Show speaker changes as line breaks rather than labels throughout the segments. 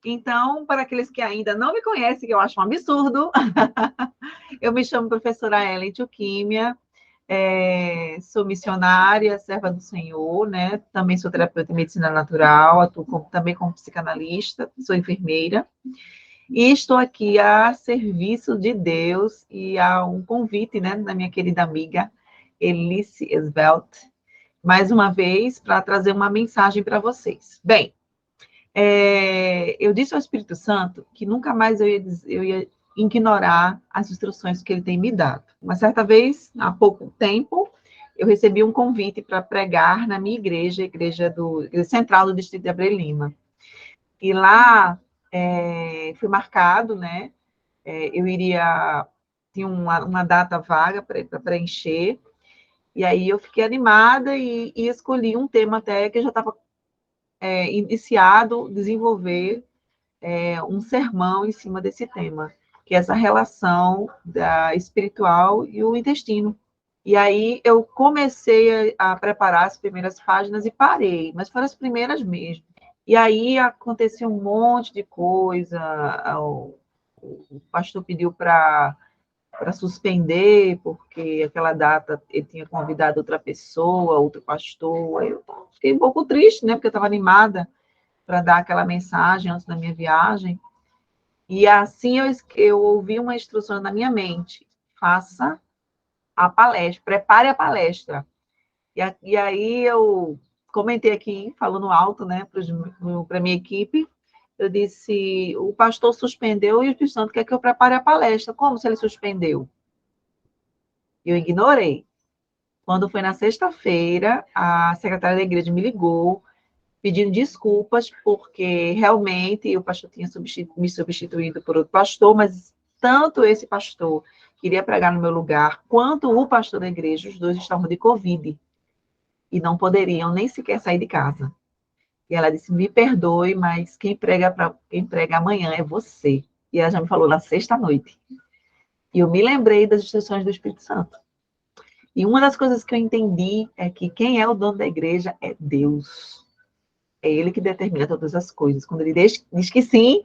Então, para aqueles que ainda não me conhecem, que eu acho um absurdo, eu me chamo professora Ellen Tchuquimia, sou missionária, serva do Senhor, né? Também sou terapeuta em medicina natural, atuo também como psicanalista, sou enfermeira, e estou aqui a serviço de Deus e a um convite, né, da minha querida amiga Elice Esvelt, mais uma vez, para trazer uma mensagem para vocês. Bem, eu disse ao Espírito Santo que nunca mais eu ia ignorar as instruções que ele tem me dado. Uma certa vez, há pouco tempo, eu recebi um convite para pregar na minha igreja, igreja central do Distrito de Abreu Lima. E lá fui marcado, né? Eu tinha uma data vaga para preencher, e aí eu fiquei animada e escolhi um tema até que eu já estava iniciado, desenvolver um sermão em cima desse tema, que é essa relação da espiritual e o intestino. E aí eu comecei a preparar as primeiras páginas e parei, mas foram as primeiras mesmo. E aí aconteceu um monte de coisa, o pastor pediu para suspender, porque aquela data ele tinha convidado outra pessoa, outro pastor. Eu fiquei um pouco triste, né, porque eu estava animada para dar aquela mensagem antes da minha viagem. E assim eu ouvi uma instrução na minha mente: faça a palestra, prepare a palestra. E aí eu comentei aqui, falando alto, né, para a minha equipe, eu disse: o pastor suspendeu e o Espírito Santo quer que eu prepare a palestra. Como se ele suspendeu? Eu ignorei. Quando foi na sexta-feira, a secretária da igreja me ligou, pedindo desculpas, porque realmente o pastor tinha me substituído por outro pastor, mas tanto esse pastor queria pregar no meu lugar, quanto o pastor da igreja, os dois estavam de Covid, e não poderiam nem sequer sair de casa. E ela disse: me perdoe, mas quem prega amanhã é você. E ela já me falou na sexta-noite. E eu me lembrei das instruções do Espírito Santo. E uma das coisas que eu entendi é que quem é o dono da igreja é Deus. É ele que determina todas as coisas. Quando ele diz que sim,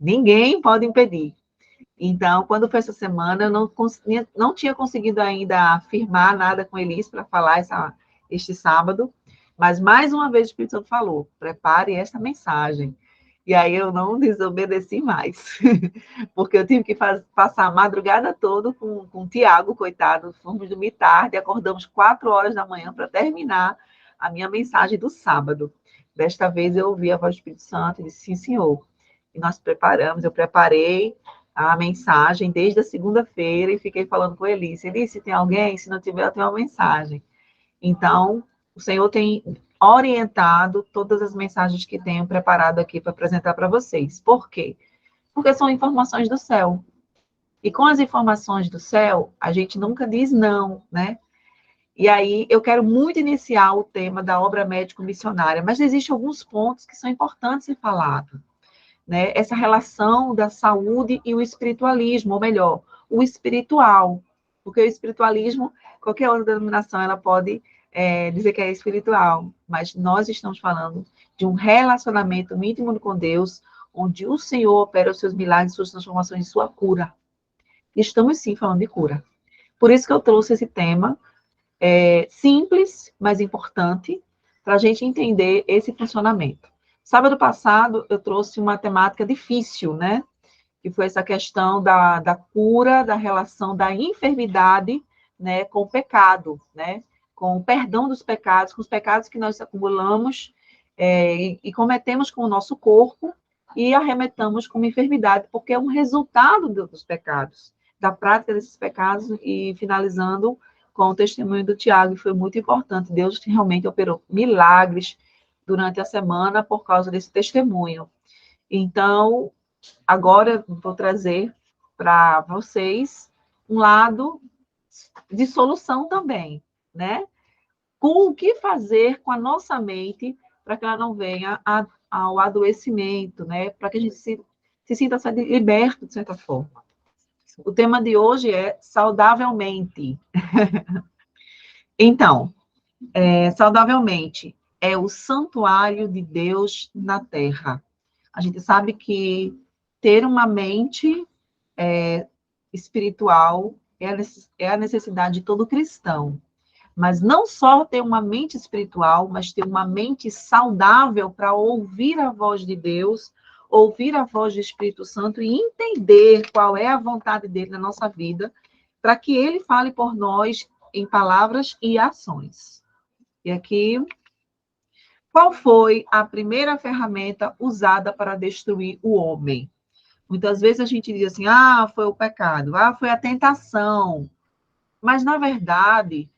ninguém pode impedir. Então, quando foi essa semana, eu não tinha conseguido ainda afirmar nada com Elis para falar este sábado, mas mais uma vez o Espírito Santo falou: prepare esta mensagem. E aí eu não desobedeci mais, porque eu tive que passar a madrugada toda com o Tiago, coitado, fomos dormir tarde, acordamos 4 horas da manhã para terminar a minha mensagem do sábado. Desta vez eu ouvi a voz do Espírito Santo e disse: sim, senhor. E nós preparamos, eu preparei a mensagem desde a segunda-feira e fiquei falando com Elice: Elice, tem alguém? Se não tiver, eu tenho uma mensagem. Então, o Senhor tem orientado todas as mensagens que tenho preparado aqui para apresentar para vocês. Por quê? Porque são informações do céu. E com as informações do céu, a gente nunca diz não, né? E aí, eu quero muito iniciar o tema da obra médico-missionária, mas existem alguns pontos que são importantes ser falados, né? Essa relação da saúde e o espiritualismo, ou melhor, o espiritual. Porque o espiritualismo, qualquer outra denominação, ela pode dizer que é espiritual, mas nós estamos falando de um relacionamento íntimo com Deus, onde o Senhor opera os seus milagres, suas transformações e sua cura. Estamos, sim, falando de cura. Por isso que eu trouxe esse tema, simples, mas importante, para a gente entender esse funcionamento. Sábado passado, eu trouxe uma temática difícil, né? Que foi essa questão da cura, da relação da enfermidade, né, com o pecado, né? Com o perdão dos pecados, com os pecados que nós acumulamos e cometemos com o nosso corpo e arremetamos como enfermidade, porque é um resultado dos pecados, da prática desses pecados, e finalizando com o testemunho do Tiago, que foi muito importante. Deus realmente operou milagres durante a semana por causa desse testemunho. Então, agora eu vou trazer para vocês um lado de solução também, né? Com o que fazer com a nossa mente para que ela não venha ao adoecimento, né? Para que a gente se sinta liberto, de certa forma. O tema de hoje é saudavelmente. Então, saudavelmente é o santuário de Deus na terra. A gente sabe que ter uma mente espiritual é a necessidade de todo cristão. Mas não só ter uma mente espiritual, mas ter uma mente saudável para ouvir a voz de Deus, ouvir a voz do Espírito Santo e entender qual é a vontade dele na nossa vida, para que ele fale por nós em palavras e ações. E aqui, qual foi a primeira ferramenta usada para destruir o homem? Muitas vezes a gente diz assim, foi o pecado, foi a tentação. Mas, na verdade,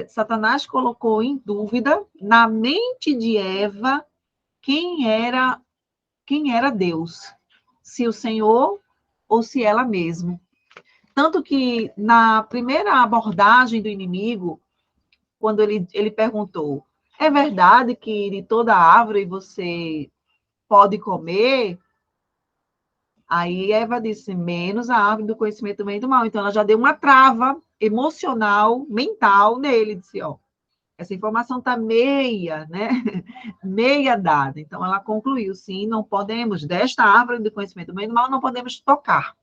Satanás colocou em dúvida na mente de Eva quem era Deus, se o Senhor ou se ela mesma. Tanto que na primeira abordagem do inimigo, quando ele perguntou, é verdade que de toda árvore você pode comer? Aí Eva disse, menos a árvore do conhecimento do bem e do mal. Então ela já deu uma trava emocional, mental nele, disse, essa informação está meia, né? Meia dada. Então, ela concluiu, sim, não podemos, desta árvore do conhecimento do bem e do mal, não podemos tocar.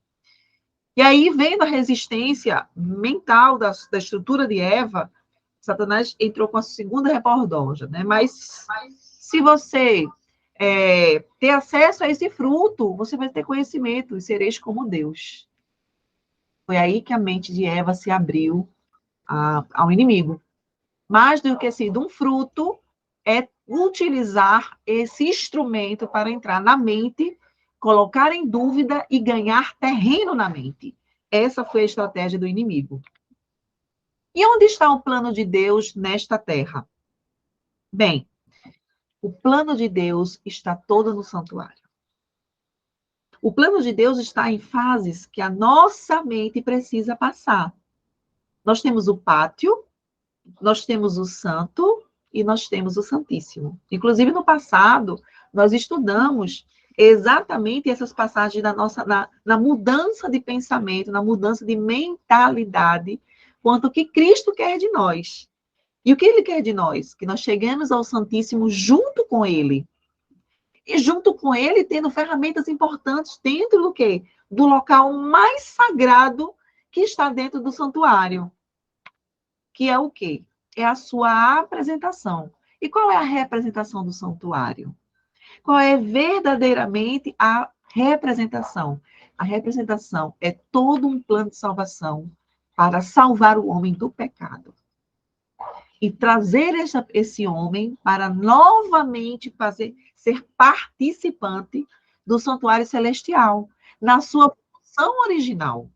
E aí, vendo a resistência mental da estrutura de Eva, Satanás entrou com a segunda rebordosa, né? Mas se você ter acesso a esse fruto, você vai ter conhecimento e sereis como Deus. Foi aí que a mente de Eva se abriu ao inimigo. Mais do que sido um fruto, é utilizar esse instrumento para entrar na mente, colocar em dúvida e ganhar terreno na mente. Essa foi a estratégia do inimigo. E onde está o plano de Deus nesta terra? Bem, o plano de Deus está todo no santuário. O plano de Deus está em fases que a nossa mente precisa passar. Nós temos o pátio, nós temos o santo e nós temos o santíssimo. Inclusive, no passado, nós estudamos exatamente essas passagens na mudança de pensamento, na mudança de mentalidade, quanto o que Cristo quer de nós. E o que ele quer de nós? Que nós cheguemos ao Santíssimo junto com ele. E junto com ele, tendo ferramentas importantes dentro do quê? Do local mais sagrado que está dentro do santuário. Que é o quê? É a sua apresentação. E qual é a representação do santuário? Qual é verdadeiramente a representação? A representação é todo um plano de salvação para salvar o homem do pecado. E trazer esse homem para novamente ser participante do santuário celestial, na sua função original.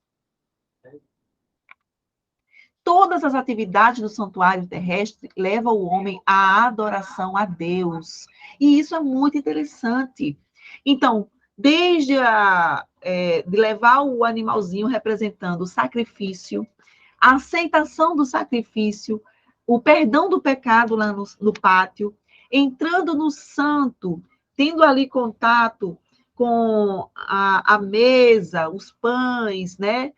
Todas as atividades do santuário terrestre levam o homem à adoração a Deus. E isso é muito interessante. Então, desde de levar o animalzinho representando o sacrifício, a aceitação do sacrifício, o perdão do pecado lá no pátio, entrando no santo, tendo ali contato com a mesa, os pães, né?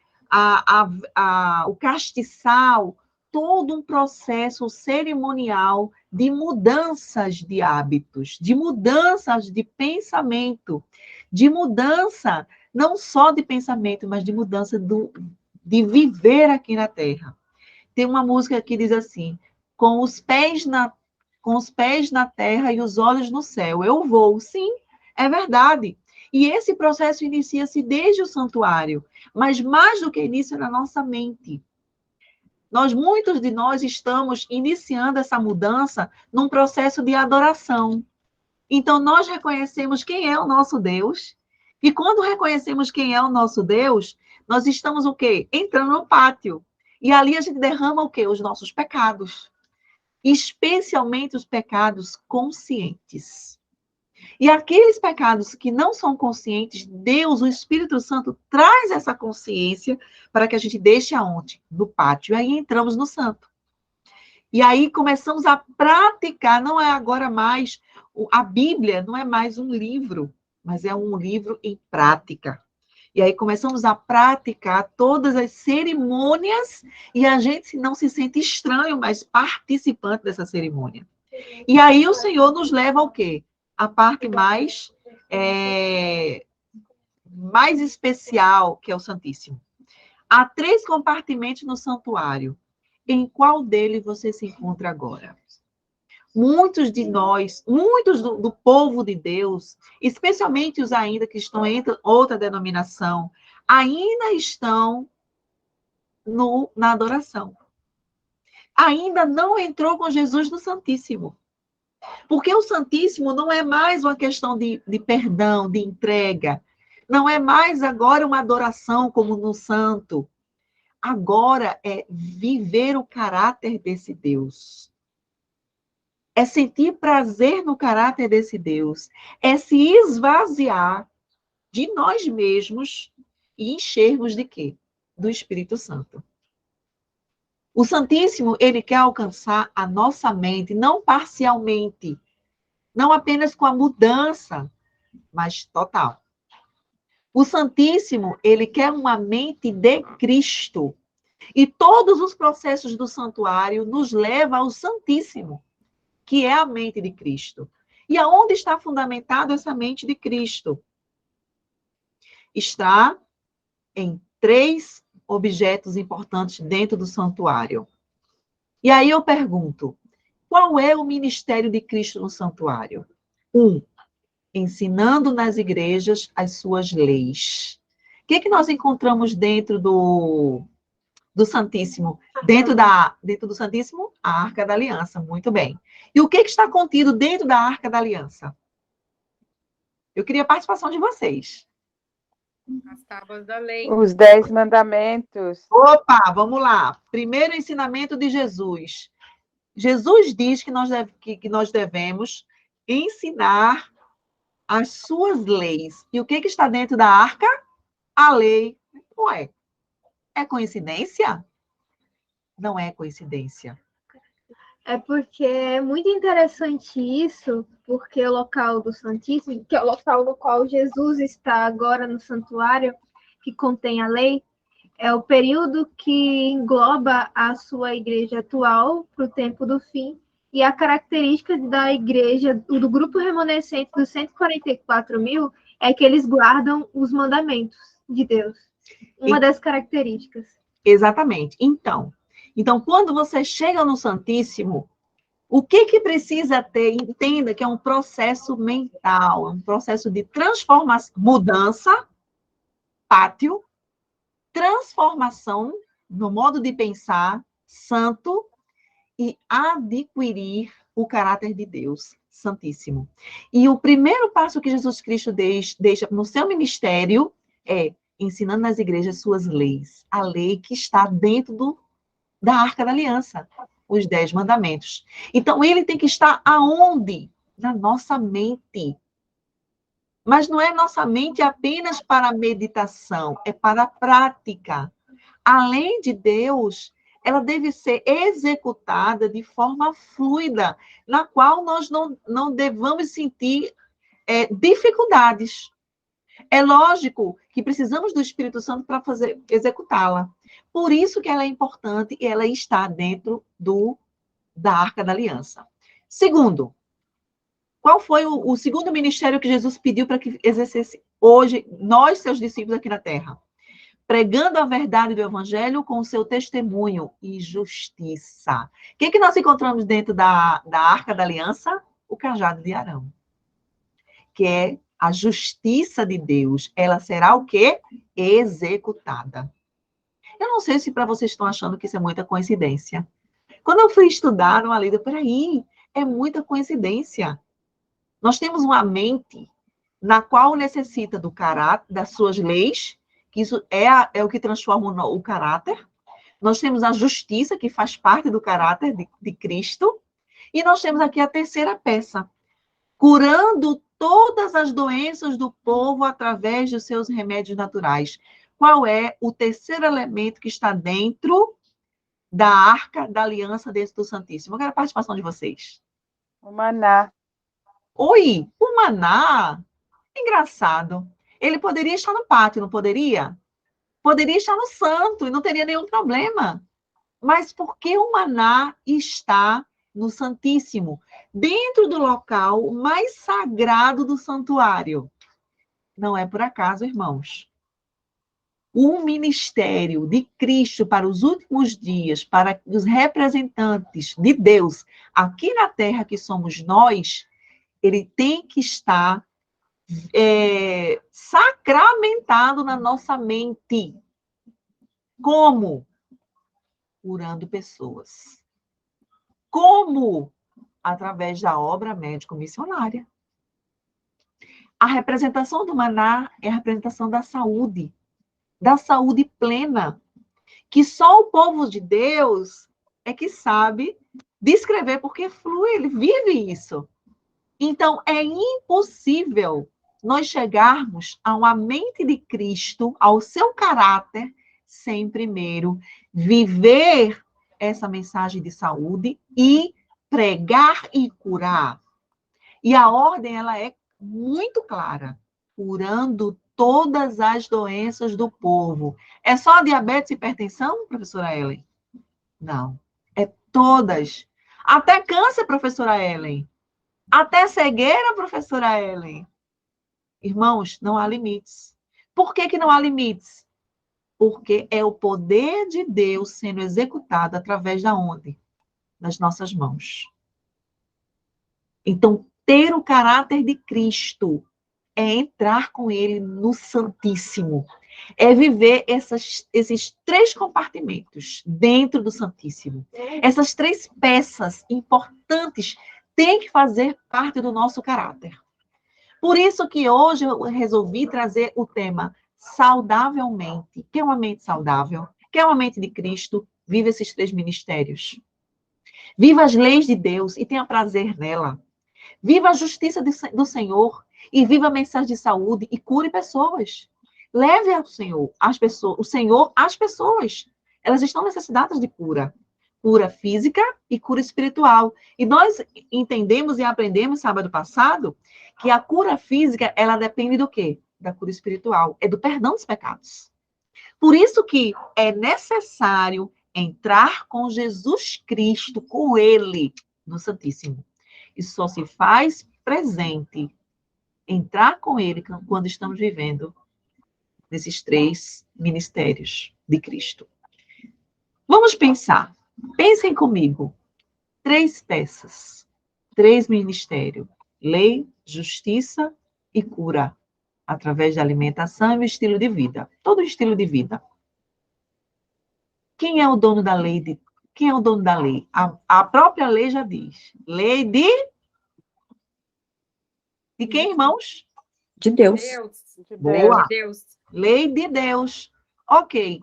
O castiçal, todo um processo cerimonial de mudanças de hábitos, de mudanças de pensamento, de mudança não só de pensamento, mas de mudança de viver aqui na Terra. Tem uma música que diz assim, com os pés na terra e os olhos no céu, eu vou. Sim, é verdade. E esse processo inicia-se desde o santuário, mas mais do que inicia na nossa mente. Muitos de nós estamos iniciando essa mudança num processo de adoração. Então, nós reconhecemos quem é o nosso Deus, e quando reconhecemos quem é o nosso Deus, nós estamos o quê? Entrando no pátio. E ali a gente derrama o quê? Os nossos pecados. Especialmente os pecados conscientes. E aqueles pecados que não são conscientes, Deus, o Espírito Santo, traz essa consciência para que a gente deixe aonde? No pátio. E aí entramos no santo. E aí começamos a praticar, não é agora mais, a Bíblia não é mais um livro, mas é um livro em prática. E aí começamos a praticar todas as cerimônias e a gente não se sente estranho, mas participante dessa cerimônia. E aí o Senhor nos leva ao quê? A parte mais mais especial, que é o Santíssimo. Há 3 compartimentos no santuário. Em qual dele você se encontra agora? Muitos de nós, muitos do povo de Deus, especialmente os ainda que estão em outra denominação, ainda estão na adoração. Ainda não entrou com Jesus no Santíssimo. Porque o Santíssimo não é mais uma questão de perdão, de entrega. Não é mais agora uma adoração como no santo. Agora é viver o caráter desse Deus. É sentir prazer no caráter desse Deus. É se esvaziar de nós mesmos e enchermos de quê? Do Espírito Santo. O Santíssimo, ele quer alcançar a nossa mente, não parcialmente, não apenas com a mudança, mas total. O Santíssimo, ele quer uma mente de Cristo. E todos os processos do santuário nos levam ao Santíssimo, que é a mente de Cristo. E aonde está fundamentado essa mente de Cristo? Está em 3 objetos importantes dentro do santuário. E aí eu pergunto, qual é o ministério de Cristo no santuário? 1, ensinando nas igrejas as suas leis. O que nós encontramos dentro do Santíssimo? Dentro do Santíssimo, a Arca da Aliança, muito bem. E o que está contido dentro da Arca da Aliança? Eu queria a participação de vocês.
As tábuas da lei.
Os 10 mandamentos.
Opa, vamos lá. Primeiro ensinamento de Jesus. Jesus diz que nós devemos ensinar as suas leis. E o que está dentro da arca? A lei. Ué, é coincidência? Não é coincidência.
É porque é muito interessante isso, porque o local do Santíssimo, que é o local no qual Jesus está agora no santuário, que contém a lei, é o período que engloba a sua igreja atual para o tempo do fim, e a característica da igreja, do grupo remanescente dos 144 mil, é que eles guardam os mandamentos de Deus. Uma das características.
Exatamente. Então, quando você chega no Santíssimo, o que precisa ter? Entenda que é um processo mental, é um processo de transformação, mudança, pátio, transformação no modo de pensar, santo, e adquirir o caráter de Deus Santíssimo. E o primeiro passo que Jesus Cristo deixa no seu ministério é ensinando nas igrejas suas leis. A lei que está dentro da Arca da Aliança, os 10 mandamentos. Então, ele tem que estar aonde? Na nossa mente. Mas não é nossa mente apenas para a meditação, é para a prática. Além de Deus, ela deve ser executada de forma fluida, na qual nós não devamos sentir dificuldades. É lógico que precisamos do Espírito Santo para executá-la. Por isso que ela é importante e ela está dentro da Arca da Aliança. Segundo, qual foi o segundo ministério que Jesus pediu para que exercesse hoje, nós, seus discípulos aqui na Terra? Pregando a verdade do Evangelho com o seu testemunho e justiça. O que nós encontramos dentro da Arca da Aliança? O cajado de Arão. Que é a justiça de Deus. Ela será o quê? Executada. Eu não sei se para vocês estão achando que isso é muita coincidência. Quando eu fui estudar numa lida, peraí, é muita coincidência. Nós temos uma mente na qual necessita do caráter, das suas leis, que isso é o que transforma o caráter. Nós temos a justiça, que faz parte do caráter de Cristo. E nós temos aqui a terceira peça, curando todas as doenças do povo através dos seus remédios naturais. Qual é o terceiro elemento que está dentro da Arca da Aliança dentro do Santíssimo? Eu quero a participação de vocês.
O maná.
Oi, o maná, engraçado. Ele poderia estar no pátio, não poderia? Poderia estar no santo e não teria nenhum problema. Mas por que o maná está no Santíssimo, dentro do local mais sagrado do santuário? Não é por acaso, irmãos. O ministério de Cristo para os últimos dias, para os representantes de Deus aqui na terra, que somos nós, ele tem que estar sacramentado na nossa mente. Como? Curando pessoas. Como? Através da obra médico-missionária. A representação do maná é a representação da saúde plena, que só o povo de Deus é que sabe descrever, porque flui, ele vive isso. Então, é impossível nós chegarmos a uma mente de Cristo, ao seu caráter, sem primeiro viver essa mensagem de saúde e pregar e curar. E a ordem, ela é muito clara, curando todas as doenças do povo. É só diabetes e hipertensão, professora Ellen? Não, é todas. Até câncer, professora Ellen. Até cegueira, professora Ellen. Irmãos, não há limites. Por que não há limites? Porque é o poder de Deus sendo executado através da onde? Das nossas mãos. Então, ter o caráter de Cristo é entrar com ele no Santíssimo. É viver esses 3 compartimentos dentro do Santíssimo. Essas 3 peças importantes têm que fazer parte do nosso caráter. Por isso que hoje eu resolvi trazer o tema saudavelmente. Quer uma mente saudável? Quer uma mente de Cristo? Viva esses 3 ministérios. Viva as leis de Deus e tenha prazer nela. Viva a justiça do Senhor e viva a mensagem de saúde e cure pessoas. Leve ao Senhor, o Senhor às pessoas. Elas estão necessitadas de cura. Cura física e cura espiritual. E nós entendemos e aprendemos sábado passado que a cura física, ela depende do quê? Da cura espiritual. É do perdão dos pecados. Por isso que é necessário entrar com Jesus Cristo, com Ele, no Santíssimo. E só se faz presente entrar com Ele quando estamos vivendo nesses 3 ministérios de Cristo. Vamos pensar. Pensem comigo. 3 peças. 3 ministérios. Lei, justiça e cura. Através da alimentação e estilo de vida. Todo estilo de vida. Quem é o dono da lei? Quem é o dono da lei? A própria lei já diz. Lei de quem, irmãos?
De Deus.
Boa.
De Deus.
Lei de Deus. Ok.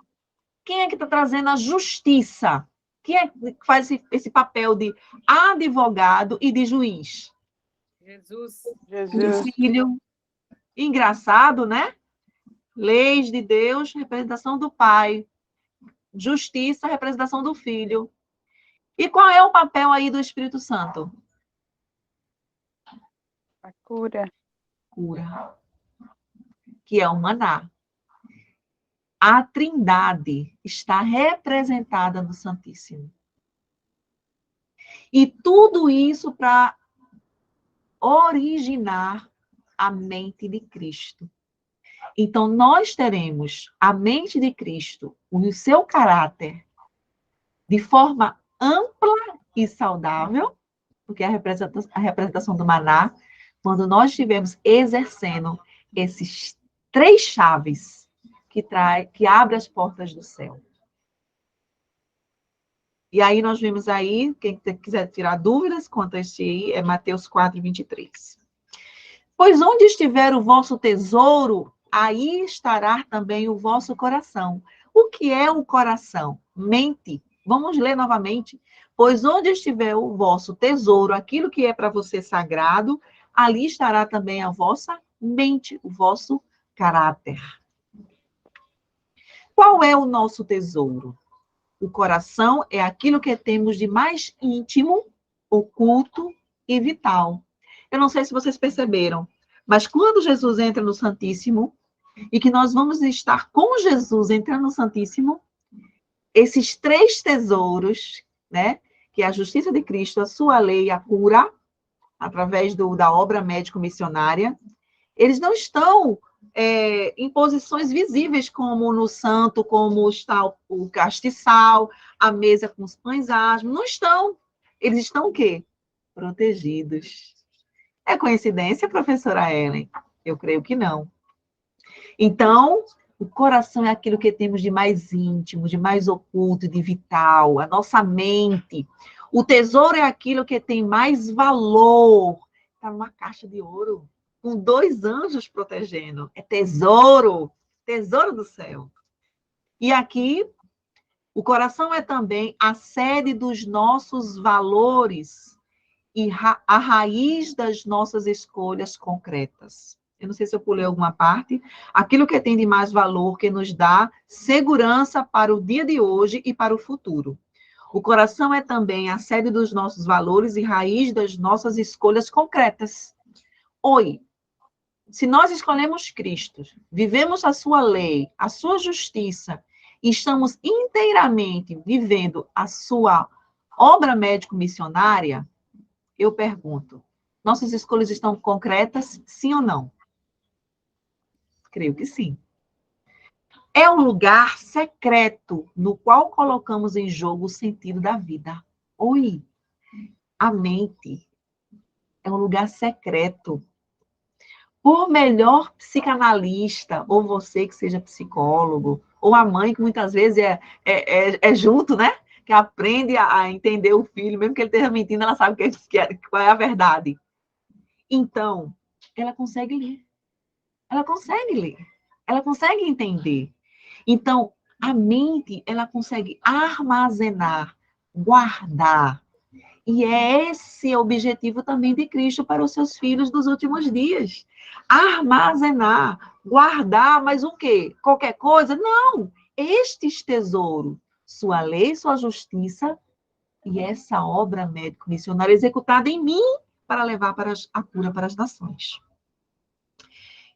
Quem é que está trazendo a justiça? Quem é que faz esse papel de advogado e de juiz?
Jesus.
Jesus.
Filho. Engraçado, né? Leis de Deus, representação do Pai. Justiça, representação do Filho. E qual é o papel aí do Espírito Santo?
A cura.
Cura. Que é o maná. A Trindade está representada no Santíssimo. E tudo isso para originar a mente de Cristo. Então, nós teremos a mente de Cristo, o seu caráter, de forma ampla e saudável, porque a representação do maná, quando nós estivermos exercendo esses 3 chaves que abre as portas do céu. E aí nós vimos aí, quem quiser tirar dúvidas quanto a este aí, é Mateus 4:23. Pois onde estiver o vosso tesouro, aí estará também o vosso coração. O que é o coração? Mente. Vamos ler novamente. Pois onde estiver o vosso tesouro, aquilo que é para você sagrado, ali estará também a vossa mente, o vosso caráter. Qual é o nosso tesouro? O coração é aquilo que temos de mais íntimo, oculto e vital. Eu não sei se vocês perceberam, mas quando Jesus entra no Santíssimo, e que nós vamos estar com Jesus entrando no Santíssimo, esses 3 tesouros, né, que é a justiça de Cristo, a sua lei e a cura, através da obra médico-missionária, eles não estão em posições visíveis, como no santo, como está o castiçal, a mesa com os pães asmos. Não estão. Eles estão o quê? Protegidos. É coincidência, professora Ellen? Eu creio que não. Então, o coração é aquilo que temos de mais íntimo, de mais oculto, de vital, a nossa mente. O tesouro é aquilo que tem mais valor. Está numa caixa de ouro, com 2 anjos protegendo. É tesouro, tesouro do céu. E aqui, o coração é também a sede dos nossos valores e a raiz das nossas escolhas concretas. Eu não sei se eu pulei alguma parte. Aquilo que tem de mais valor, que nos dá segurança para o dia de hoje e para o futuro. O coração é também a sede dos nossos valores e raiz das nossas escolhas concretas. Oi, se nós escolhemos Cristo, vivemos a sua lei, a sua justiça, e estamos inteiramente vivendo a sua obra médico-missionária, eu pergunto, nossas escolhas estão concretas, sim ou não? Creio que sim. É um lugar secreto no qual colocamos em jogo o sentido da vida. Oi, a mente é um lugar secreto. Por melhor psicanalista, ou você que seja psicólogo, ou a mãe que muitas vezes é junto, né? Que aprende a entender o filho, mesmo que ele esteja mentindo, ela sabe qual é a verdade. Então, ela consegue ler. Ela consegue ler. Ela consegue entender. Então, a mente, ela consegue armazenar, guardar. E é esse o objetivo também de Cristo para os seus filhos dos últimos dias. Armazenar, guardar, mas o quê? Qualquer coisa? Não! Estes tesouros, sua lei, sua justiça e essa obra médico-missionária executada em mim para levar a cura para as nações.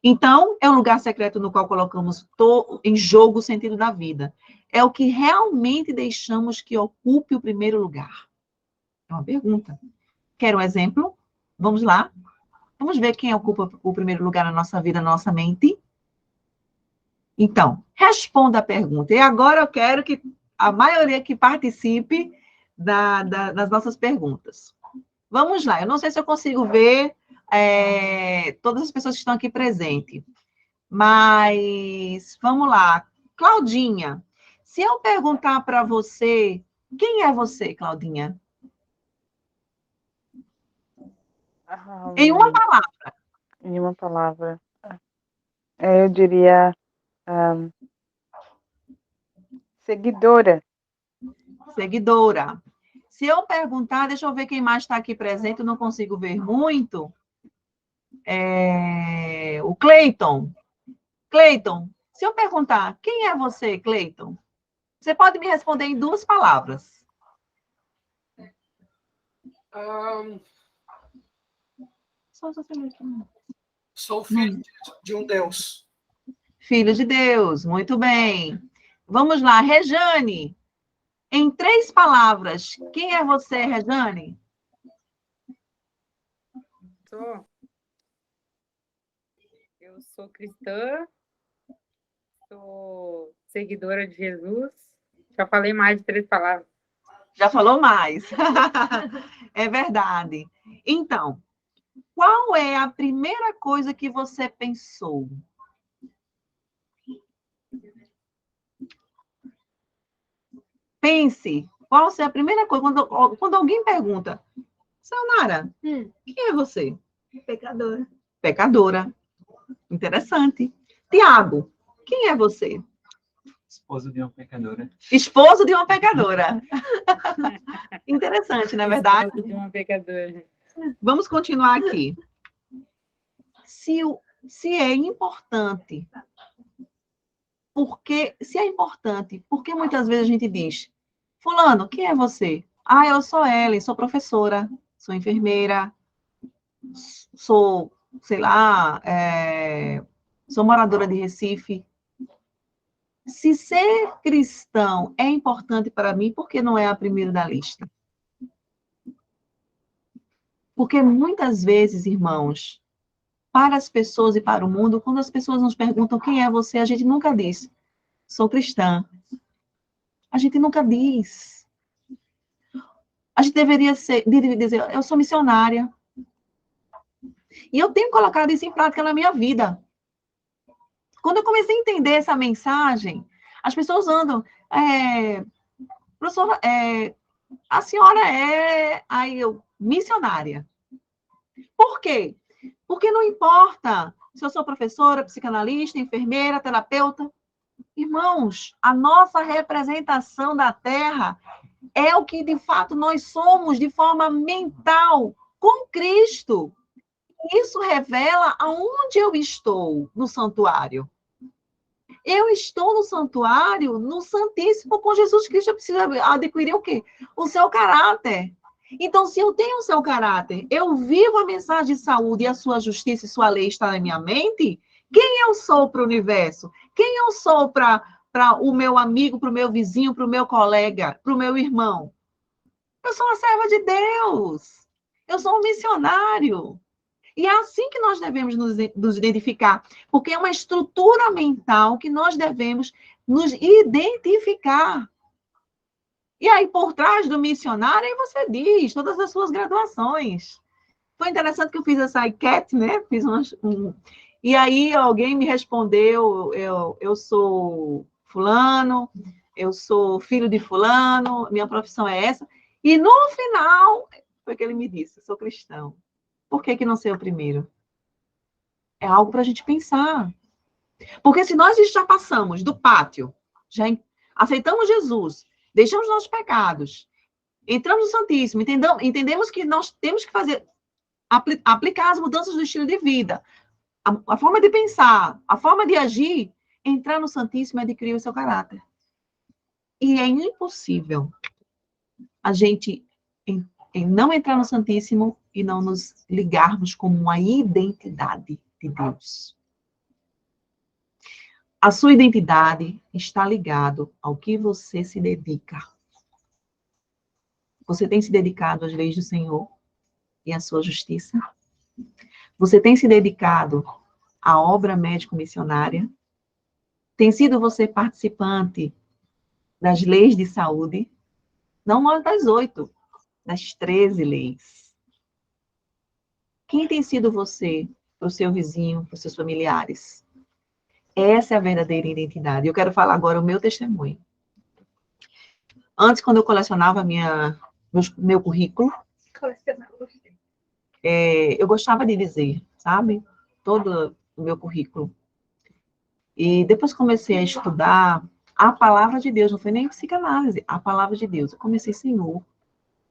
Então, é um lugar secreto no qual colocamos em jogo o sentido da vida. É o que realmente deixamos que ocupe o primeiro lugar. É uma pergunta. Quer um exemplo? Vamos lá. Vamos ver quem ocupa o primeiro lugar na nossa vida, na nossa mente. Então, responda a pergunta. E agora eu quero que a maioria que participe das nossas perguntas. Vamos lá. Eu não sei se eu consigo ver todas as pessoas que estão aqui presentes. Mas, vamos lá. Claudinha, se eu perguntar para você, quem é você, Claudinha? Em uma palavra.
Em uma palavra. Eu diria seguidora.
Seguidora. Se eu perguntar, deixa eu ver quem mais está aqui presente, eu não consigo ver muito. O Cleiton. Cleiton, se eu perguntar, quem é você, Cleiton? Você pode me responder em 2 palavras.
Sou filho de um Deus.
Filho de Deus, muito bem. Vamos lá, Rejane. Em 3 palavras, quem é você, Rejane?
Eu sou cristã, sou seguidora de Jesus. Já falei mais de 3 palavras.
Já falou mais. É verdade. Então, qual é a primeira coisa que você pensou? Pense. Qual é a primeira coisa? Quando alguém pergunta, Sayonara, quem é você?
Pecadora.
Pecadora. Interessante. Tiago, quem é você?
Esposo de uma pecadora.
Esposo de uma pecadora. Interessante, não é verdade?
Esposo de uma pecadora.
Vamos continuar aqui. Se é importante, se é importante, por que muitas vezes a gente diz, fulano, quem é você? Ah, eu sou Ellen, sou professora, sou enfermeira, sou, sei lá, sou moradora de Recife. Se ser cristão é importante para mim, por que não é a primeira da lista? Porque muitas vezes, irmãos, para as pessoas e para o mundo, quando as pessoas nos perguntam quem é você, a gente nunca diz, sou cristã. A gente nunca diz. A gente deveria dizer, eu sou missionária. E eu tenho colocado isso em prática na minha vida. Quando eu comecei a entender essa mensagem, as pessoas andam, professora, a senhora é, aí eu, missionária. Por quê? Porque não importa se eu sou professora, psicanalista, enfermeira, terapeuta. Irmãos, a nossa representação da Terra é o que, de fato, nós somos de forma mental com Cristo. Isso revela aonde eu estou no santuário. Eu estou no santuário, no Santíssimo, com Jesus Cristo. Eu preciso adquirir o quê? O seu caráter. Então, se eu tenho o seu caráter, eu vivo a mensagem de saúde e a sua justiça e sua lei está na minha mente, quem eu sou para o universo? Quem eu sou para o meu amigo, para o meu vizinho, para o meu colega, para o meu irmão? Eu sou uma serva de Deus. Eu sou um missionário. E é assim que nós devemos nos identificar, porque é uma estrutura mental que nós devemos nos identificar. E aí, por trás do missionário, aí você diz todas as suas graduações. Foi interessante que eu fiz essa enquete, né? Fiz E aí alguém me respondeu, eu sou fulano, eu sou filho de fulano, minha profissão é essa. E no final, foi que ele me disse, sou cristão. Por que não ser o primeiro? É algo para a gente pensar. Porque se nós já passamos do pátio, já aceitamos Jesus, deixamos nossos pecados, entramos no Santíssimo, entendemos que nós temos que aplicar as mudanças do estilo de vida, a forma de pensar, a forma de agir, entrar no Santíssimo é adquirir o seu caráter. E é impossível a gente não entrar no Santíssimo e não nos ligarmos como uma identidade de Deus. A sua identidade está ligado ao que você se dedica. Você tem se dedicado às leis do Senhor e à sua justiça? Você tem se dedicado à obra médico-missionária? Tem sido você participante das leis de saúde? Não das 8, das 13 leis. Quem tem sido você para o seu vizinho, para os seus familiares? Essa é a verdadeira identidade. Eu quero falar agora o meu testemunho. Antes, quando eu colecionava meu currículo, eu gostava de dizer, sabe? Todo o meu currículo. E depois comecei a estudar a palavra de Deus, não foi nem psicanálise, a palavra de Deus. Eu comecei, Senhor,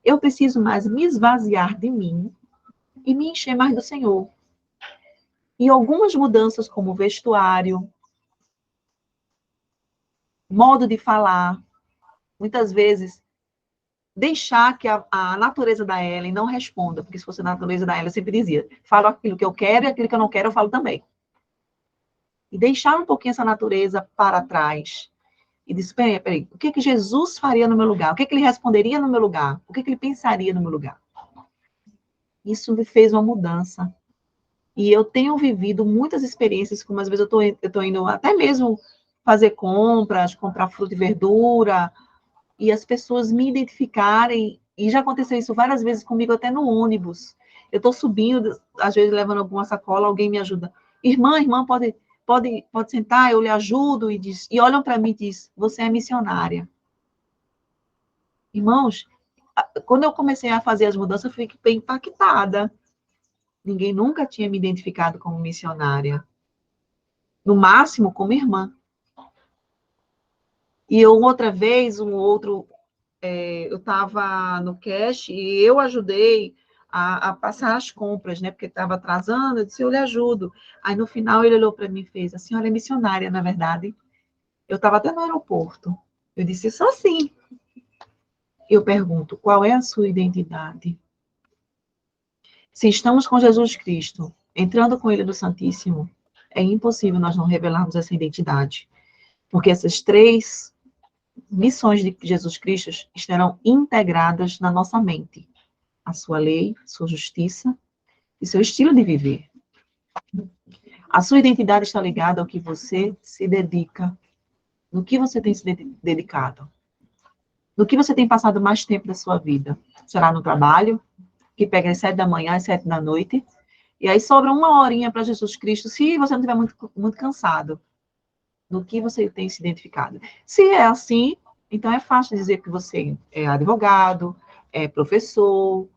eu preciso mais me esvaziar de mim e me encher mais do Senhor. E algumas mudanças, como vestuário, modo de falar, muitas vezes, deixar que a natureza da Ellen não responda, porque se fosse a natureza da Ellen, eu sempre dizia, falo aquilo que eu quero e aquilo que eu não quero, eu falo também. E deixar um pouquinho essa natureza para trás. E disse, peraí, o que Jesus faria no meu lugar? O que ele responderia no meu lugar? O que ele pensaria no meu lugar? Isso me fez uma mudança. E eu tenho vivido muitas experiências, como às vezes eu estou indo até mesmo fazer compras, comprar fruta e verdura, e as pessoas me identificarem, e já aconteceu isso várias vezes comigo, até no ônibus. Eu estou subindo, às vezes levando alguma sacola, alguém me ajuda. Irmã, pode sentar, eu lhe ajudo, e olham para mim e dizem, você é missionária. Irmãos, quando eu comecei a fazer as mudanças, eu fiquei bem impactada. Ninguém nunca tinha me identificado como missionária. No máximo, como irmã. E outra vez, eu estava no cash e eu ajudei a passar as compras, né? Porque estava atrasando, eu disse, eu lhe ajudo. Aí, no final, ele olhou para mim e fez, a senhora é missionária, na verdade. Eu estava até no aeroporto. Eu disse, só sim. Eu pergunto, qual é a sua identidade? Se estamos com Jesus Cristo, entrando com ele no Santíssimo, é impossível nós não revelarmos essa identidade. Porque essas 3 missões de Jesus Cristo estarão integradas na nossa mente. A sua lei, sua justiça e seu estilo de viver. A sua identidade está ligada ao que você se dedica. No que você tem se dedicado? No que você tem passado mais tempo da sua vida? Será no trabalho, que pega às 7 da manhã, às 7 da noite, e aí sobra uma horinha para Jesus Cristo, se você não estiver muito cansado. No que você tem se identificado? Se é assim, então é fácil dizer que você é advogado, é professor,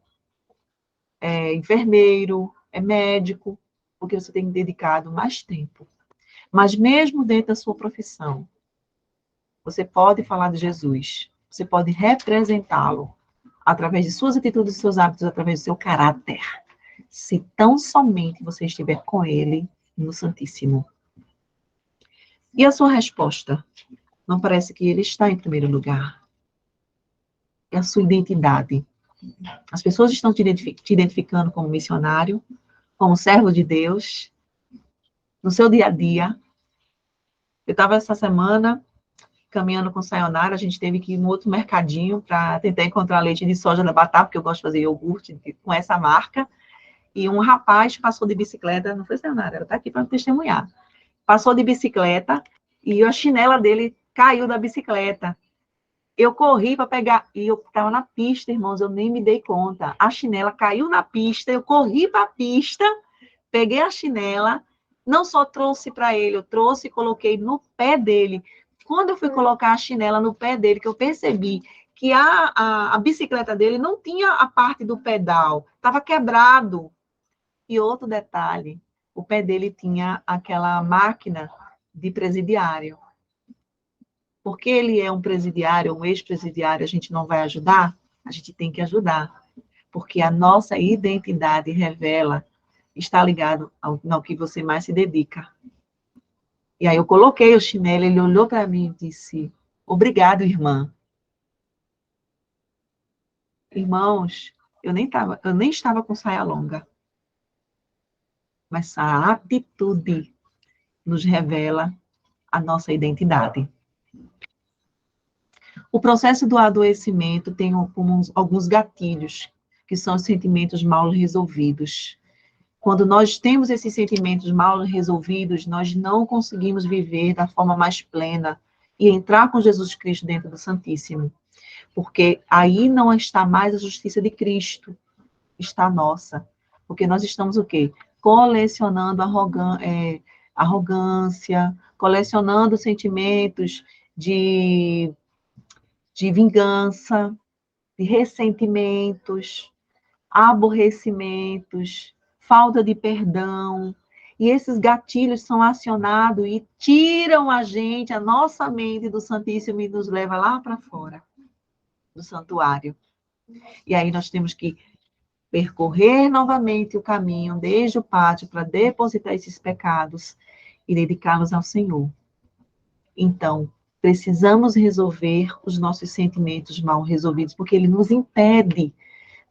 é enfermeiro, é médico, porque você tem dedicado mais tempo. Mas mesmo dentro da sua profissão, você pode falar de Jesus, você pode representá-lo através de suas atitudes, seus hábitos, através do seu caráter, se tão somente você estiver com ele no Santíssimo. E a sua resposta? Não parece que ele está em primeiro lugar? É a sua identidade. As pessoas estão te identificando como missionário, como servo de Deus, no seu dia a dia. Eu estava essa semana caminhando com Sayonara, a gente teve que ir em outro mercadinho para tentar encontrar leite de soja da Batata, porque eu gosto de fazer iogurte com essa marca. E um rapaz passou de bicicleta, não foi Sayonara, ela está aqui para testemunhar. Passou de bicicleta e a chinela dele caiu da bicicleta. Eu corri para pegar, e eu estava na pista, irmãos, eu nem me dei conta. A chinela caiu na pista, eu corri para a pista, peguei a chinela, não só trouxe para ele, eu trouxe e coloquei no pé dele. Quando eu fui colocar a chinela no pé dele, que eu percebi que a bicicleta dele não tinha a parte do pedal, estava quebrado. E outro detalhe, o pé dele tinha aquela máquina de presidiário. Porque ele é um presidiário, um ex-presidiário, a gente não vai ajudar? A gente tem que ajudar. Porque a nossa identidade revela, está ligado ao que você mais se dedica. E aí eu coloquei o chinelo, ele olhou para mim e disse, obrigado, irmã. Irmãos, eu nem estava com saia longa. Mas a atitude nos revela a nossa identidade. O processo do adoecimento tem alguns gatilhos, que são os sentimentos mal resolvidos. Quando nós temos esses sentimentos mal resolvidos, nós não conseguimos viver da forma mais plena e entrar com Jesus Cristo dentro do Santíssimo. Porque aí não está mais a justiça de Cristo, está a nossa. Porque nós estamos o quê? Colecionando arrogância, colecionando sentimentos de vingança, de ressentimentos, aborrecimentos, falta de perdão. E esses gatilhos são acionados e tiram a gente, a nossa mente do Santíssimo e nos leva lá para fora do santuário. E aí nós temos que percorrer novamente o caminho desde o pátio para depositar esses pecados e dedicá-los ao Senhor. Então, precisamos resolver os nossos sentimentos mal resolvidos, porque ele nos impede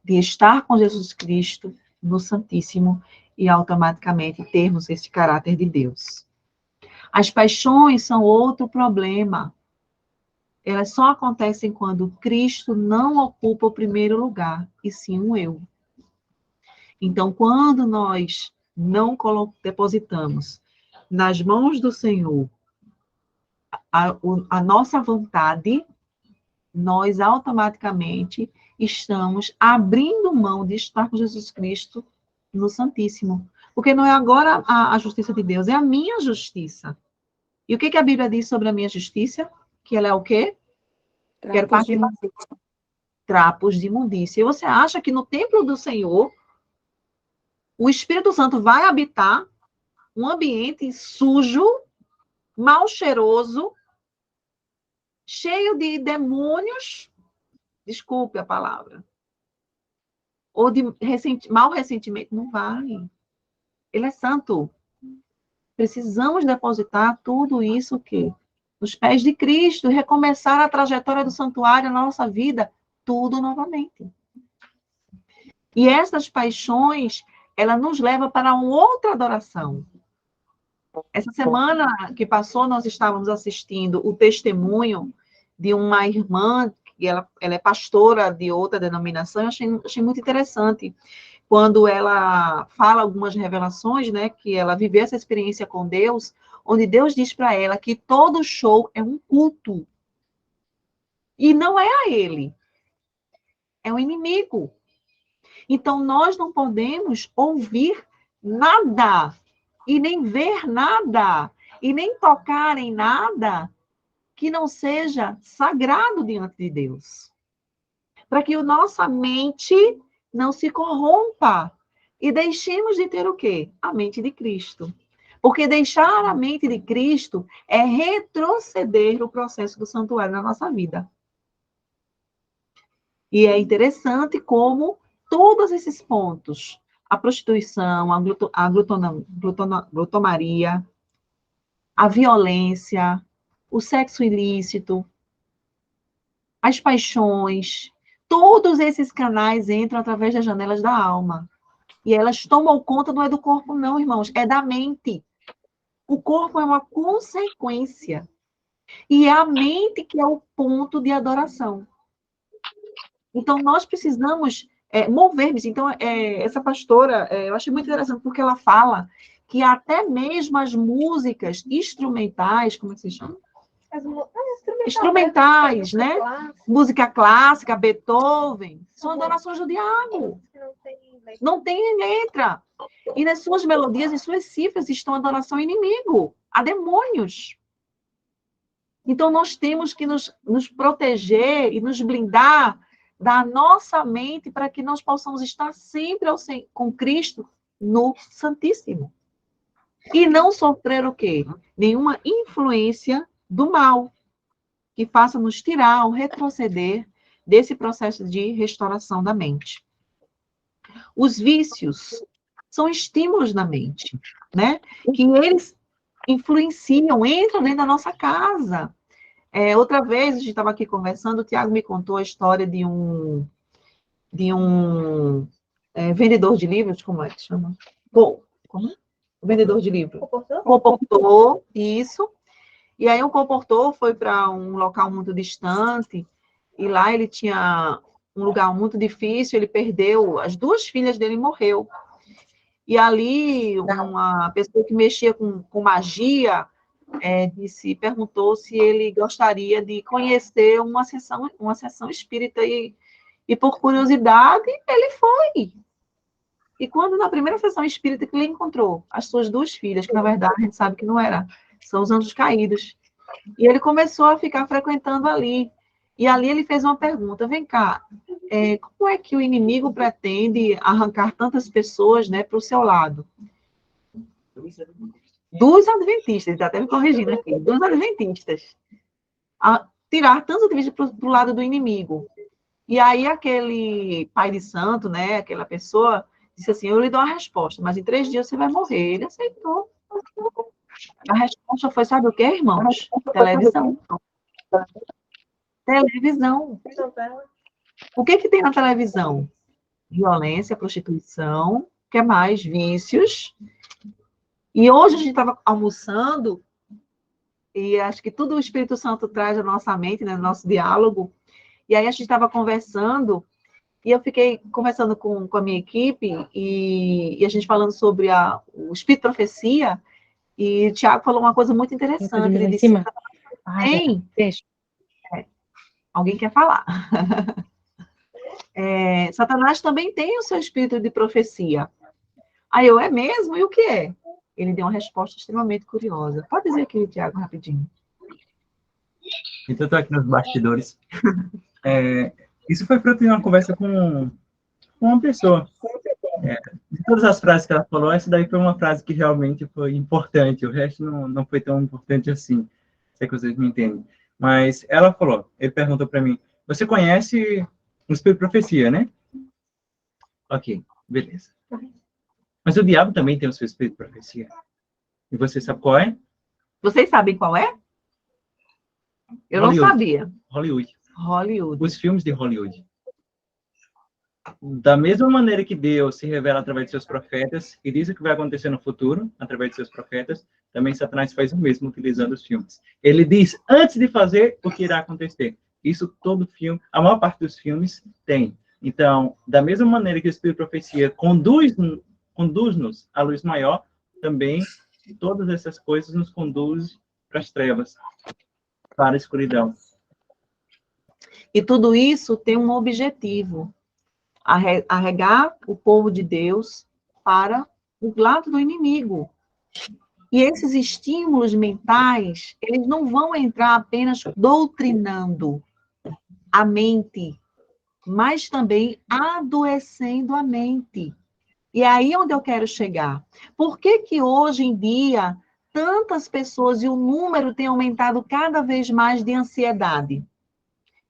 de estar com Jesus Cristo no Santíssimo e automaticamente termos esse caráter de Deus. As paixões são outro problema. Elas só acontecem quando Cristo não ocupa o primeiro lugar, e sim um eu. Então, quando nós não depositamos nas mãos do Senhor a nossa vontade, nós automaticamente estamos abrindo mão de estar com Jesus Cristo no Santíssimo. Porque não é agora a justiça de Deus, é a minha justiça. E o que a Bíblia diz sobre a minha justiça? Que ela é o quê? Trapos de imundícia. E você acha que no templo do Senhor, o Espírito Santo vai habitar um ambiente sujo, mal cheiroso, cheio de demônios, desculpe a palavra, ou de mau ressentimento? Não vai. Ele é santo. Precisamos depositar tudo isso o quê? Nos pés de Cristo, recomeçar a trajetória do santuário na nossa vida, tudo novamente. E essas paixões, ela nos leva para uma outra adoração. Essa semana que passou, nós estávamos assistindo o testemunho de uma irmã, que ela é pastora de outra denominação, eu achei muito interessante. quando ela fala algumas revelações, né, que ela viveu essa experiência com Deus, onde Deus diz para ela que todo show é um culto. E não é a ele, é o inimigo. Então, nós não podemos ouvir nada, e nem ver nada, e nem tocar em nada que não seja sagrado diante de Deus. Para que a nossa mente não se corrompa e deixemos de ter o quê? A mente de Cristo. Porque deixar a mente de Cristo é retroceder o processo do santuário na nossa vida. E é interessante como todos esses pontos, a prostituição, a glutonaria, a violência, o sexo ilícito, as paixões, todos esses canais entram através das janelas da alma. E elas tomam conta, não é do corpo, não, irmãos, é da mente. O corpo é uma consequência. E é a mente que é o ponto de adoração. Então, nós precisamos mover-nos. Então, essa pastora, eu achei muito interessante, porque ela fala que até mesmo as músicas instrumentais, como é que se chama? Instrumentais, né? Música clássica, Beethoven, são adorações do diabo. Não tem letra. E nas suas melodias, em suas cifras, estão adoração ao inimigo, a demônios. Então, nós temos que nos proteger e nos blindar da nossa mente para que nós possamos estar sempre com Cristo no Santíssimo. E não sofrer o quê? Nenhuma influência do mal que faça nos tirar ou retroceder desse processo de restauração da mente. Os vícios são estímulos na mente, né? Que eles influenciam, entram dentro da nossa casa. Outra vez, a gente estava aqui conversando, o Tiago me contou a história de um vendedor de livros, como é que chama? Como? Vendedor de livros. Comportor, isso. E aí o comportor foi para um local muito distante, e lá ele tinha um lugar muito difícil, ele perdeu, as 2 filhas dele morreu. E ali, uma pessoa que mexia com magia, perguntou se ele gostaria de conhecer uma sessão espírita, e por curiosidade, ele foi. E quando na primeira sessão espírita que ele encontrou as suas 2 filhas, que na verdade a gente sabe que não era, são os anjos caídos, e ele começou a ficar frequentando ali. E ali ele fez uma pergunta: vem cá, como é que o inimigo pretende arrancar tantas pessoas, né, para o seu lado? Dos adventistas, ele está até me corrigindo aqui, dos adventistas. Tirar tantos adventistas para o lado do inimigo. E aí aquele pai de santo, né, aquela pessoa, disse assim: eu lhe dou a resposta, mas em 3 dias você vai morrer. Ele aceitou. A resposta foi, sabe o que, irmãos? Televisão. Televisão. O que tem na televisão? Violência, prostituição, o que mais? Vícios. E hoje a gente estava almoçando, e acho que tudo o Espírito Santo traz à nossa mente, né, no nosso diálogo, e aí a gente estava conversando, e eu fiquei conversando com a minha equipe, e a gente falando sobre o Espírito Profecia, e o Tiago falou uma coisa muito interessante. Ele disse: alguém quer falar? Satanás também tem o seu espírito de profecia. Aí eu, é mesmo? E o que é? Ele deu uma resposta extremamente curiosa. Pode dizer aqui, Tiago, rapidinho.
Então, eu estou aqui nos bastidores. Isso foi fruto de uma conversa com uma pessoa. De todas as frases que ela falou, essa daí foi uma frase que realmente foi importante. O resto não foi tão importante assim. Sei que vocês me entendem. Mas ela falou, ele perguntou para mim: você conhece o Espírito de Profecia, né? Ok, beleza. Mas o diabo também tem o seu Espírito de Profecia. E você sabe qual é?
Vocês sabem qual é? Eu Hollywood. Não sabia.
Hollywood. Os filmes de Hollywood. Da mesma maneira que Deus se revela através de seus profetas e diz o que vai acontecer no futuro, através de seus profetas, também Satanás faz o mesmo utilizando os filmes. Ele diz antes de fazer o que irá acontecer. Isso todo filme, a maior parte dos filmes tem. Então, da mesma maneira que o Espírito de Profecia conduz-nos à luz maior, também todas essas coisas nos conduzem para as trevas, para a escuridão.
E tudo isso tem um objetivo: arregar o povo de Deus para o lado do inimigo. E esses estímulos mentais, eles não vão entrar apenas doutrinando a mente, mas também adoecendo a mente. E é aí onde eu quero chegar. Por que que hoje em dia tantas pessoas e o número tem aumentado cada vez mais de ansiedade?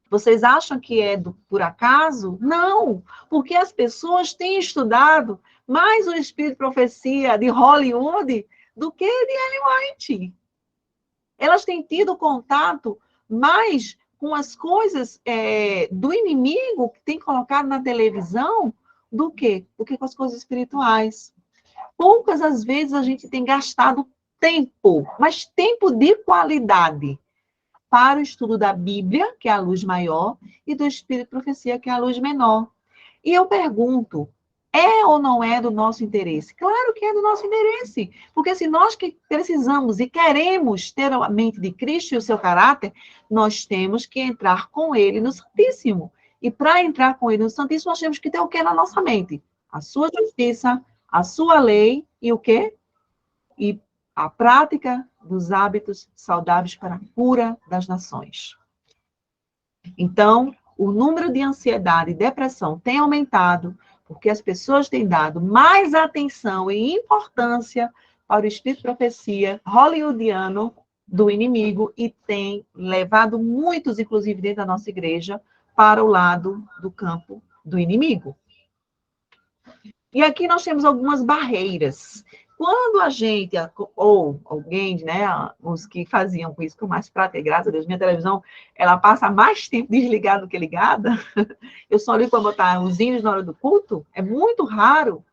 Vocês acham que é por acaso? Não, porque as pessoas têm estudado mais o Espírito de Profecia de Hollywood do que de Ellen White. Elas têm tido contato mais com as coisas do inimigo que tem colocado na televisão do que com as coisas espirituais. Poucas as vezes a gente tem gastado tempo, mas tempo de qualidade, para o estudo da Bíblia, que é a luz maior, e do Espírito de Profecia, que é a luz menor. E eu pergunto, é ou não é do nosso interesse? Claro que é do nosso interesse, porque se nós que precisamos e queremos ter a mente de Cristo e o seu caráter, nós temos que entrar com ele no Santíssimo. E para entrar com ele no Santíssimo, nós temos que ter o que na nossa mente? A sua justiça, a sua lei e o quê? E a prática dos hábitos saudáveis para a cura das nações. Então, o número de ansiedade e depressão tem aumentado porque as pessoas têm dado mais atenção e importância para o Espírito de Profecia hollywoodiano do inimigo e tem levado muitos, inclusive dentro da nossa igreja, para o lado do campo do inimigo. E aqui nós temos algumas barreiras. Quando a gente, ou alguém, né, os que faziam com isso com mais prática, e graças a Deus, minha televisão, ela passa mais tempo desligada do que ligada. Eu só ligo para botar os hinos na hora do culto, é muito raro.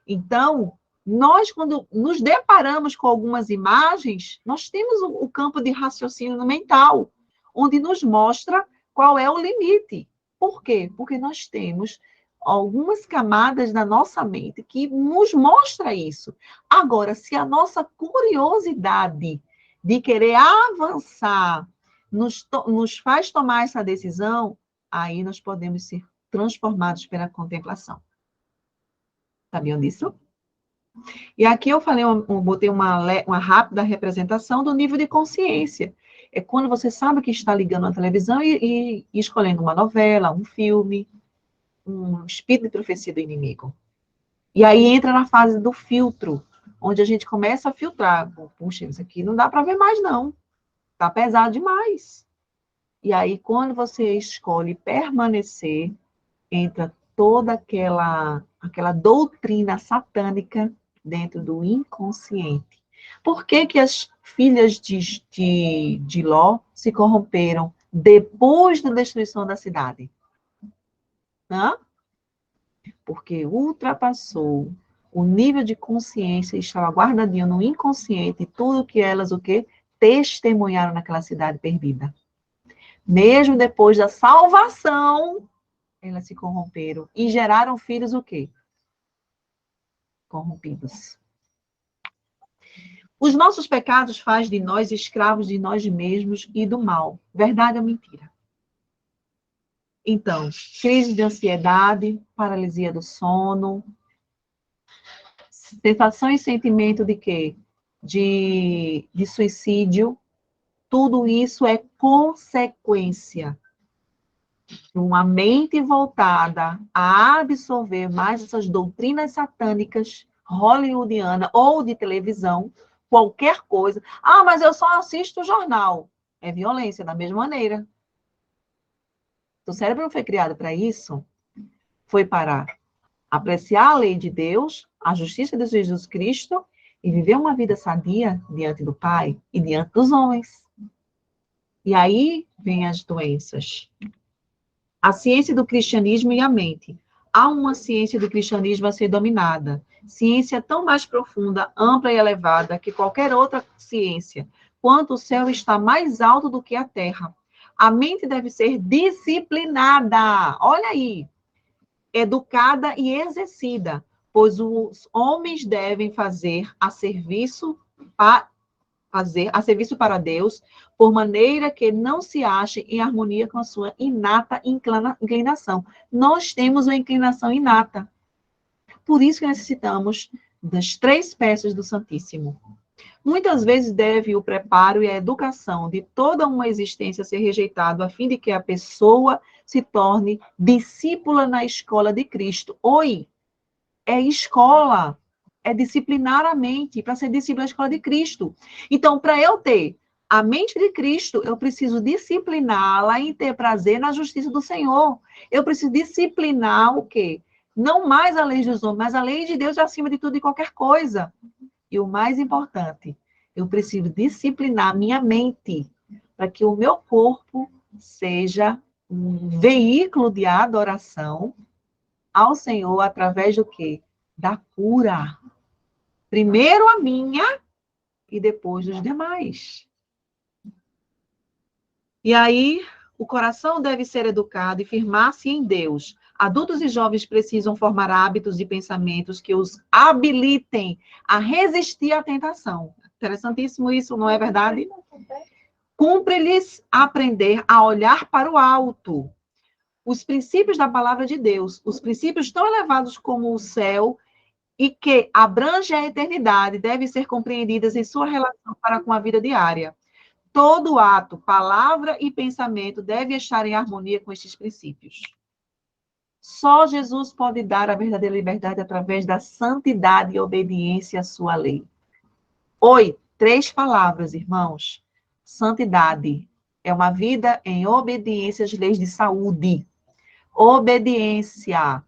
Então, nós, quando nos deparamos com algumas imagens, nós temos o campo de raciocínio mental, onde nos mostra qual é o limite. Por quê? Porque nós temos algumas camadas na nossa mente que nos mostra isso. Agora, se a nossa curiosidade de querer avançar nos faz tomar essa decisão, aí nós podemos ser transformados pela contemplação. Sabiam disso? E aqui eu falei, botei uma rápida representação do nível de consciência. É quando você sabe que está ligando a televisão e escolhendo uma novela, um filme, um espírito de profecia do inimigo. E aí entra na fase do filtro, onde a gente começa a filtrar. Puxa, isso aqui não dá para ver mais, não. Está pesado demais. E aí, quando você escolhe permanecer, entra toda aquela doutrina satânica dentro do inconsciente. Por que que as filhas de Ló se corromperam depois da destruição da cidade? Hã? Porque ultrapassou o nível de consciência e estava guardadinho no inconsciente tudo que elas, o quê? Testemunharam naquela cidade perdida. Mesmo depois da salvação, elas se corromperam e geraram filhos o quê? Corrompidos. Os nossos pecados fazem de nós escravos de nós mesmos e do mal. Verdade ou mentira? Então, crise de ansiedade, paralisia do sono, sensação e sentimento de quê? De suicídio. Tudo isso é consequência de uma mente voltada a absorver mais essas doutrinas satânicas hollywoodianas ou de televisão, qualquer coisa. Ah, mas eu só assisto o jornal. É violência, da mesma maneira. O cérebro não foi criado para isso. Foi para apreciar a lei de Deus, a justiça de Jesus Cristo e viver uma vida sadia diante do Pai e diante dos homens. E aí vêm as doenças. A ciência do cristianismo e a mente. Há uma ciência do cristianismo a ser dominada. Ciência tão mais profunda, ampla e elevada que qualquer outra ciência. Quanto o céu está mais alto do que a terra. A mente deve ser disciplinada. Olha aí. educada e exercida, pois os homens devem fazer a serviço para Deus, por maneira que não se achem em harmonia com a sua inata inclinação. Nós temos uma inclinação inata. Por isso que necessitamos das 3 peças do Santíssimo. Muitas vezes deve o preparo e a educação de toda uma existência ser rejeitado, a fim de que a pessoa se torne discípula na escola de Cristo. Oi, é escola, é disciplinar a mente para ser discípula na escola de Cristo. Então, para eu ter a mente de Cristo, eu preciso discipliná-la em ter prazer na justiça do Senhor. Eu preciso disciplinar o quê? Não mais a lei dos homens, mas a lei de Deus acima de tudo e qualquer coisa. E o mais importante, eu preciso disciplinar a minha mente para que o meu corpo seja um veículo de adoração ao Senhor através do quê? Da cura. Primeiro a minha e depois dos demais. E aí, o coração deve ser educado e firmar-se em Deus. Adultos e jovens precisam formar hábitos e pensamentos que os habilitem a resistir à tentação. Interessantíssimo isso, não é verdade? Cumpre-lhes aprender a olhar para o alto. Os princípios da palavra de Deus, os princípios tão elevados como o céu e que abrange a eternidade, devem ser compreendidas em sua relação para com a vida diária. Todo ato, palavra e pensamento deve estar em harmonia com estes princípios. Só Jesus pode dar a verdadeira liberdade através da santidade e obediência à sua lei. 3 palavras, irmãos. Santidade é uma vida em obediência às leis de saúde. Obediência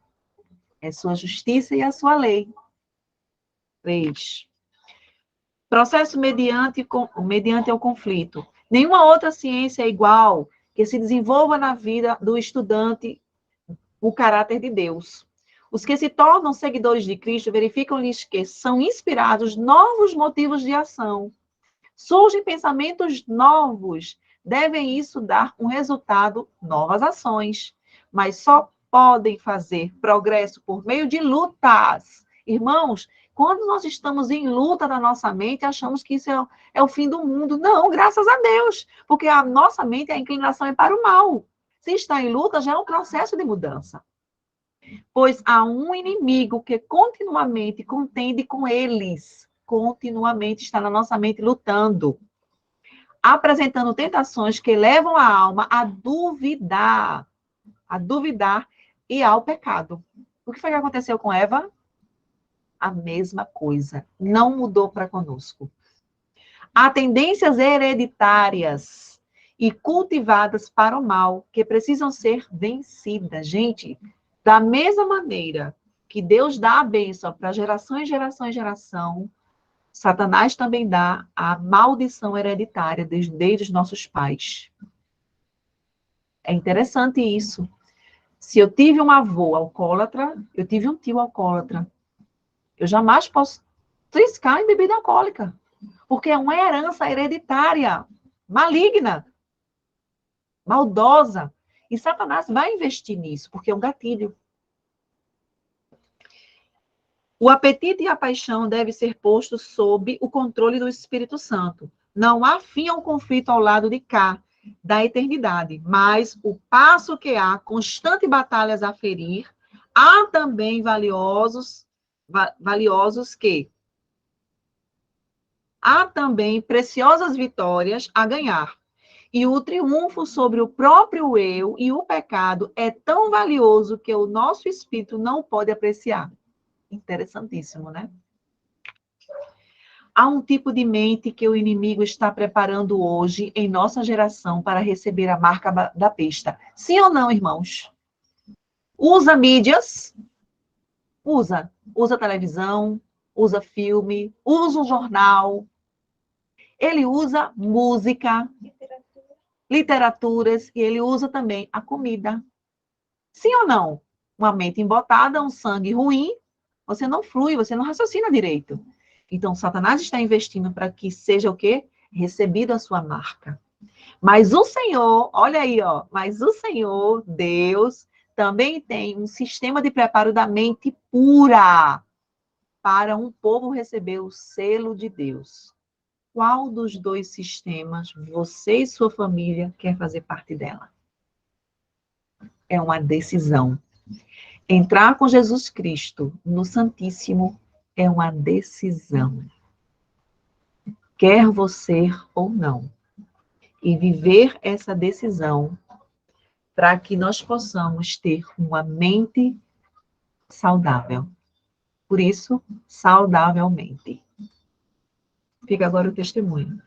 é sua justiça e a sua lei. 3. Processo mediante ao conflito. Nenhuma outra ciência é igual que se desenvolva na vida do estudante o caráter de Deus. Os que se tornam seguidores de Cristo verificam-lhes que são inspirados novos motivos de ação. Surgem pensamentos novos. Devem isso dar um resultado, novas ações. Mas só podem fazer progresso por meio de lutas. Irmãos, quando nós estamos em luta na nossa mente, achamos que isso é o fim do mundo. Não, graças a Deus. Porque a nossa mente, a inclinação é para o mal. Se está em luta, já é um processo de mudança. Pois há um inimigo que continuamente contende com eles. Continuamente está na nossa mente lutando. Apresentando tentações que levam a alma a duvidar e ao pecado. O que foi que aconteceu com Eva? A mesma coisa. Não mudou para conosco. Há tendências hereditárias e cultivadas para o mal, que precisam ser vencidas. Gente, da mesma maneira que Deus dá a bênção para geração em geração em geração, Satanás também dá a maldição hereditária desde os nossos pais. É interessante isso. Se eu tive um avô alcoólatra, eu tive um tio alcoólatra. Eu jamais posso triscar em bebida alcoólica, porque é uma herança hereditária, maligna, maldosa. E Satanás vai investir nisso, porque é um gatilho. O apetite e a paixão devem ser postos sob o controle do Espírito Santo. Não há fim ao conflito ao lado de cá, da eternidade, mas o passo que há constante batalhas a ferir, há também valiosos que há também preciosas vitórias a ganhar. E o triunfo sobre o próprio eu e o pecado é tão valioso que o nosso espírito não pode apreciar. Interessantíssimo, né? Há um tipo de mente que o inimigo está preparando hoje em nossa geração para receber a marca da besta. Sim ou não, irmãos? Usa mídias, usa televisão, usa filme, usa um jornal. Ele usa música, literaturas, e ele usa também a comida. Sim ou não? Uma mente embotada, um sangue ruim, você não flui, você não raciocina direito. Então, Satanás está investindo para que seja o quê? Recebido a sua marca. Mas o Senhor, olha aí, ó, mas o Senhor, Deus, também tem um sistema de preparo da mente pura para um povo receber o selo de Deus. Qual dos dois sistemas você e sua família quer fazer parte dela? É uma decisão. Entrar com Jesus Cristo no Santíssimo é uma decisão. Quer você ou não. E viver essa decisão para que nós possamos ter uma mente saudável. Por isso, saudavelmente. Fica agora o testemunho.